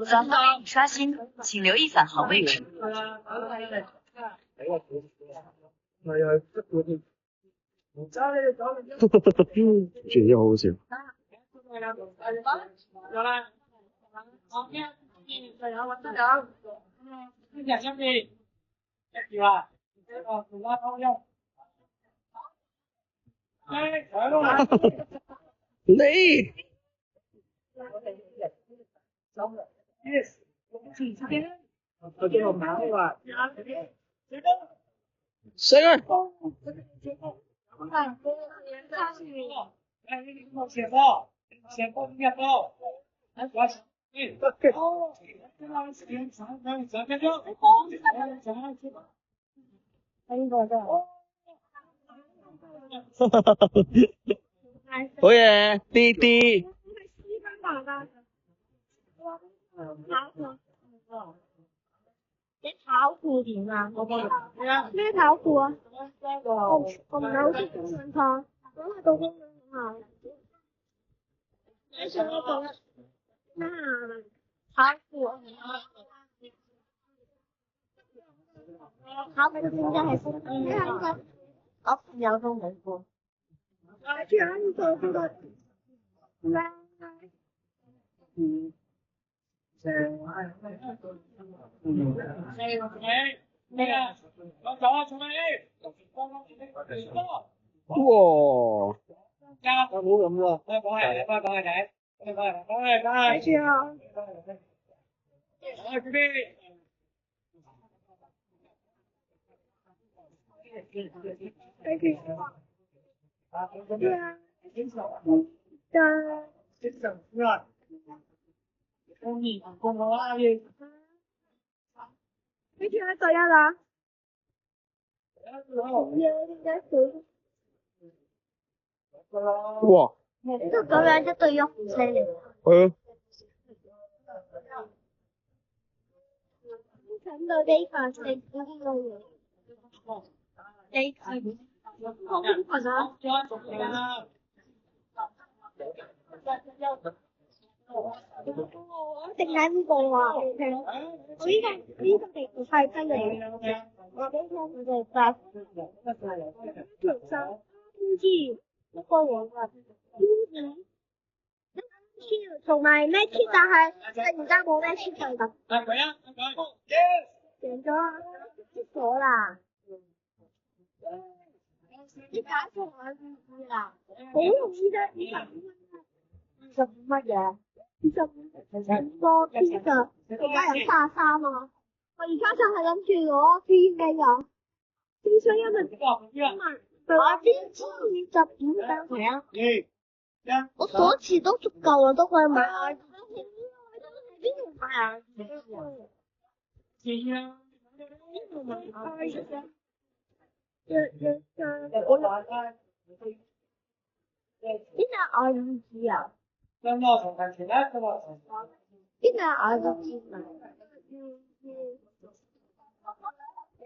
想帮你刷新，请留意返航位置。这也好笑。你谁啊？好嘢，啲啲。你跑酷點啊？咩跑酷啊？我唔係好識中文課，我係到中文學校。你上一個咩啊？跑酷。跑酷點解係咩啊？我朋友中文課。我住喺呢個咩？哇！冇咁喎，講係仔，睇住啊！你住喺第一啦？哇！都咁樣一對喐唔犀利。睇到呢個食嗰啲嘢，你好困啊！我定喺呢度啊！我呢個地圖係真嚟，我俾聽佢哋發條衫通知一個人啊，同埋咩貼，但係而家冇咩貼就咁。贏咗啊！咗啦！你打錯我意思啦，好容易啫！25乜嘢？25個天㗎，而家有33啊！我而家就係諗住攞天嘅有，天水因為我天25張係啊，我鎖匙都足夠啦，都可以買。邊度買啊？邊度我唔知啊？邊度我唔知啊？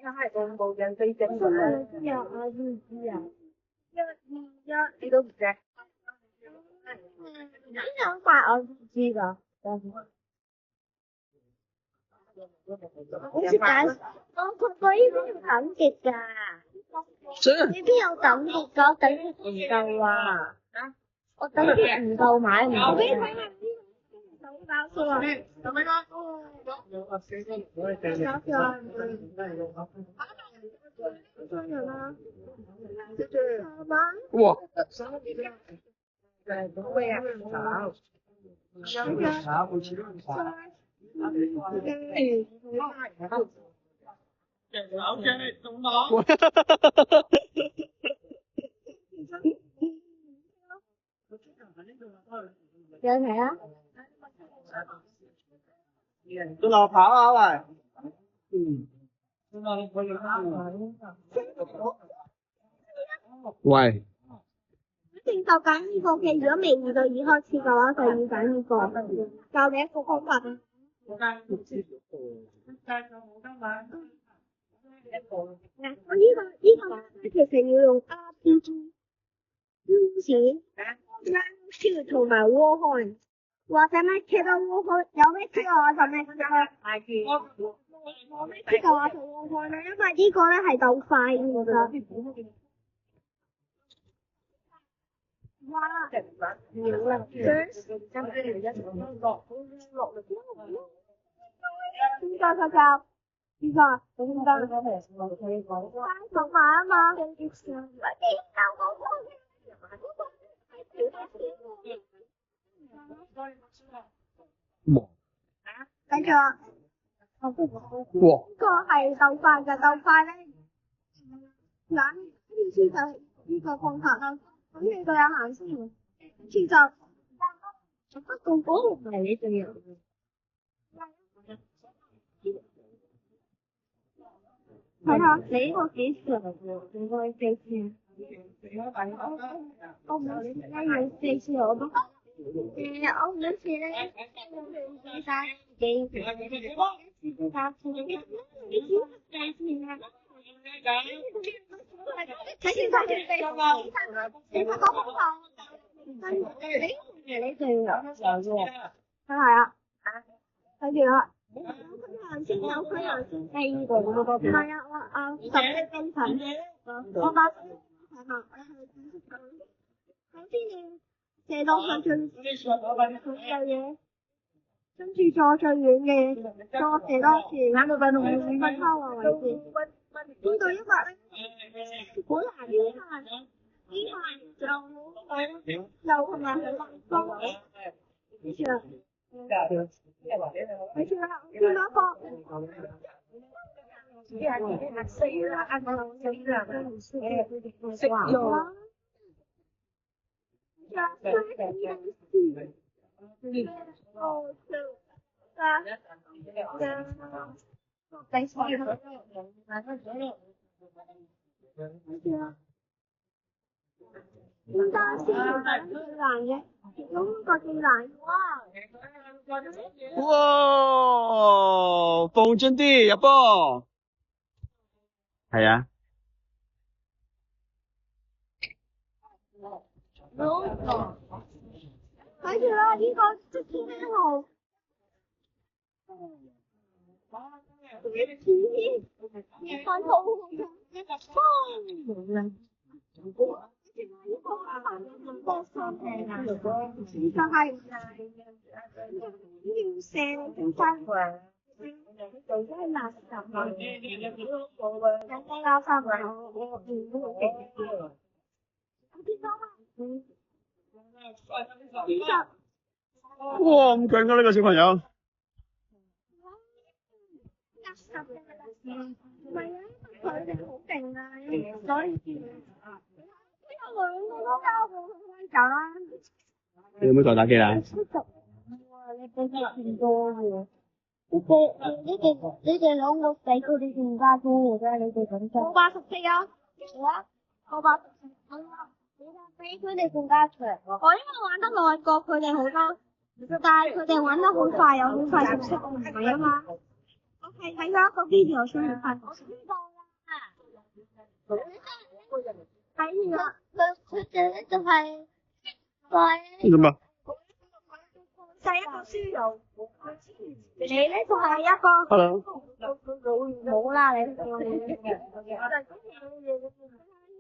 係咁冇人對正㗎啦。邊度我唔知啊？121你都唔知？邊兩塊我唔知㗎。好似揀我佢呢邊要等極㗎，你邊有等極㗎？等極唔夠啊！我等極唔夠買唔到。我俾你睇下呢個手包數啊！哇！有睇啊？都落跑啊喂！喂！一定就揀呢個嘅，如果未遇到2開始嘅話，就要揀呢個。教你一個方法啊！我呢個其實要用 RPG 標紙、同埋 Warhol， 或者咩 Kit Warhol， 有咩 Kit 我就咩 Kit， 冇咩 Kit 我就 Warhol 啦，因為呢個咧係鬥快嘅，我覺得。哇！秒啦！邊個佢教？邊個？邊個？同埋啊嘛。哇！繼續啊！哇！呢個係鬥快嘅，鬥快咧，嗱，呢次就係呢個方法啦。咁你對下行先，跟住就不過嗰個唔係你最弱。睇下你呢個幾長喎？應該4次。我每次咧要4次我都。我每次咧要晒幾次3次，睇住你講空頭，你最弱，係啊，睇住啦。有佢行先，4個唔係啊，我10分神，我把係嘛，首先你射到佢最嘅嘢，跟住再最遠嘅，再射多次，分開個位置。呢度因為好難嘅，呢下就同埋佢放，跟住啦。睇住啦，見到個食咗啦，唔單止係最難嘅，其中一個最難。哇！放進啲入波。係啊。睇住啦，呢個即天號。看到就係要射你翻嚟，真係垃圾啊！真係垃圾啊！我見到啦，哇！咁勁啊！呢個小朋友。垃圾嘅唔係啊，佢哋好勁啊，所以有2個都交過佢走啦。你有冇再打機啦？你俾佢見多喎，你哋兩個俾佢哋更加多嘅啫，你哋咁做。114啊！我114，俾佢哋更加長。我因為玩得耐過佢哋好多，但係佢哋玩得好快又好快熟悉，我唔係啊嘛。我係睇咗一個 video 先嚟拍。我知道啦。睇住啦，佢哋咧就係做咩？第一個輸油，你咧就係一個。Hello。冇啦，你。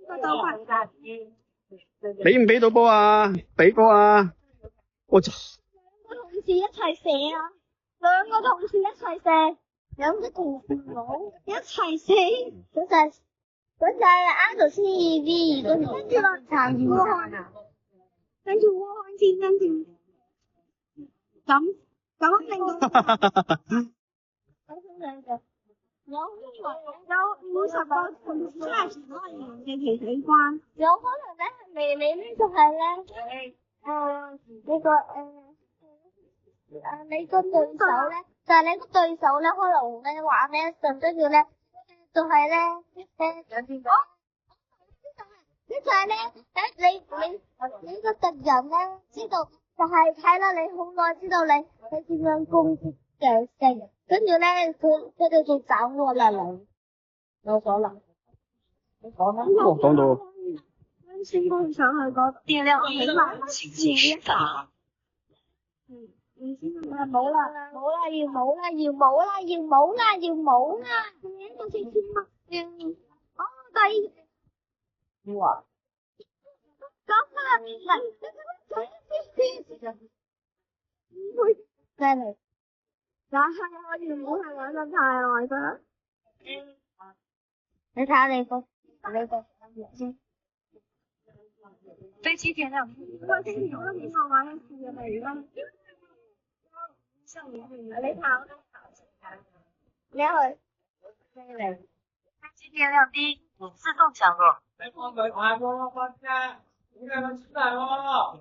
個鬥快。俾唔俾到波啊？俾波啊！我操！兩個同事一齊射啊！兩個同事一齊射，兩個同事佬一齊射。嗰就係 RCV 跟住落場喎，跟住喎先，跟住咁令到有50個同事真係全部係人嘅奇奇關，有可能咧係微微咧就係咧你個對手咧，但係你個對手咧可能咧玩咧就跟住咧。就係咧，就係咧，你個敵人咧知道，就係睇啦你好耐，知道你點樣攻擊嘅性，跟住咧佢哋就走我啦你。有可能。你講啦。講到先搬上去嗰度。电量请继续返航。冇啦，冇啦，要冇啦，要冇啦，要冇啦，要冇啦。呢個先千哦，第二。哇！咁啊，真係，但係我原本係玩得太耐㗎。你睇下你個先。飞机电量。我先我都見我玩一次嘅啦，而家。你跑，你去。飞机电量低，已自动降落。你放佢快喎，放車，點解咁遲嚟喎？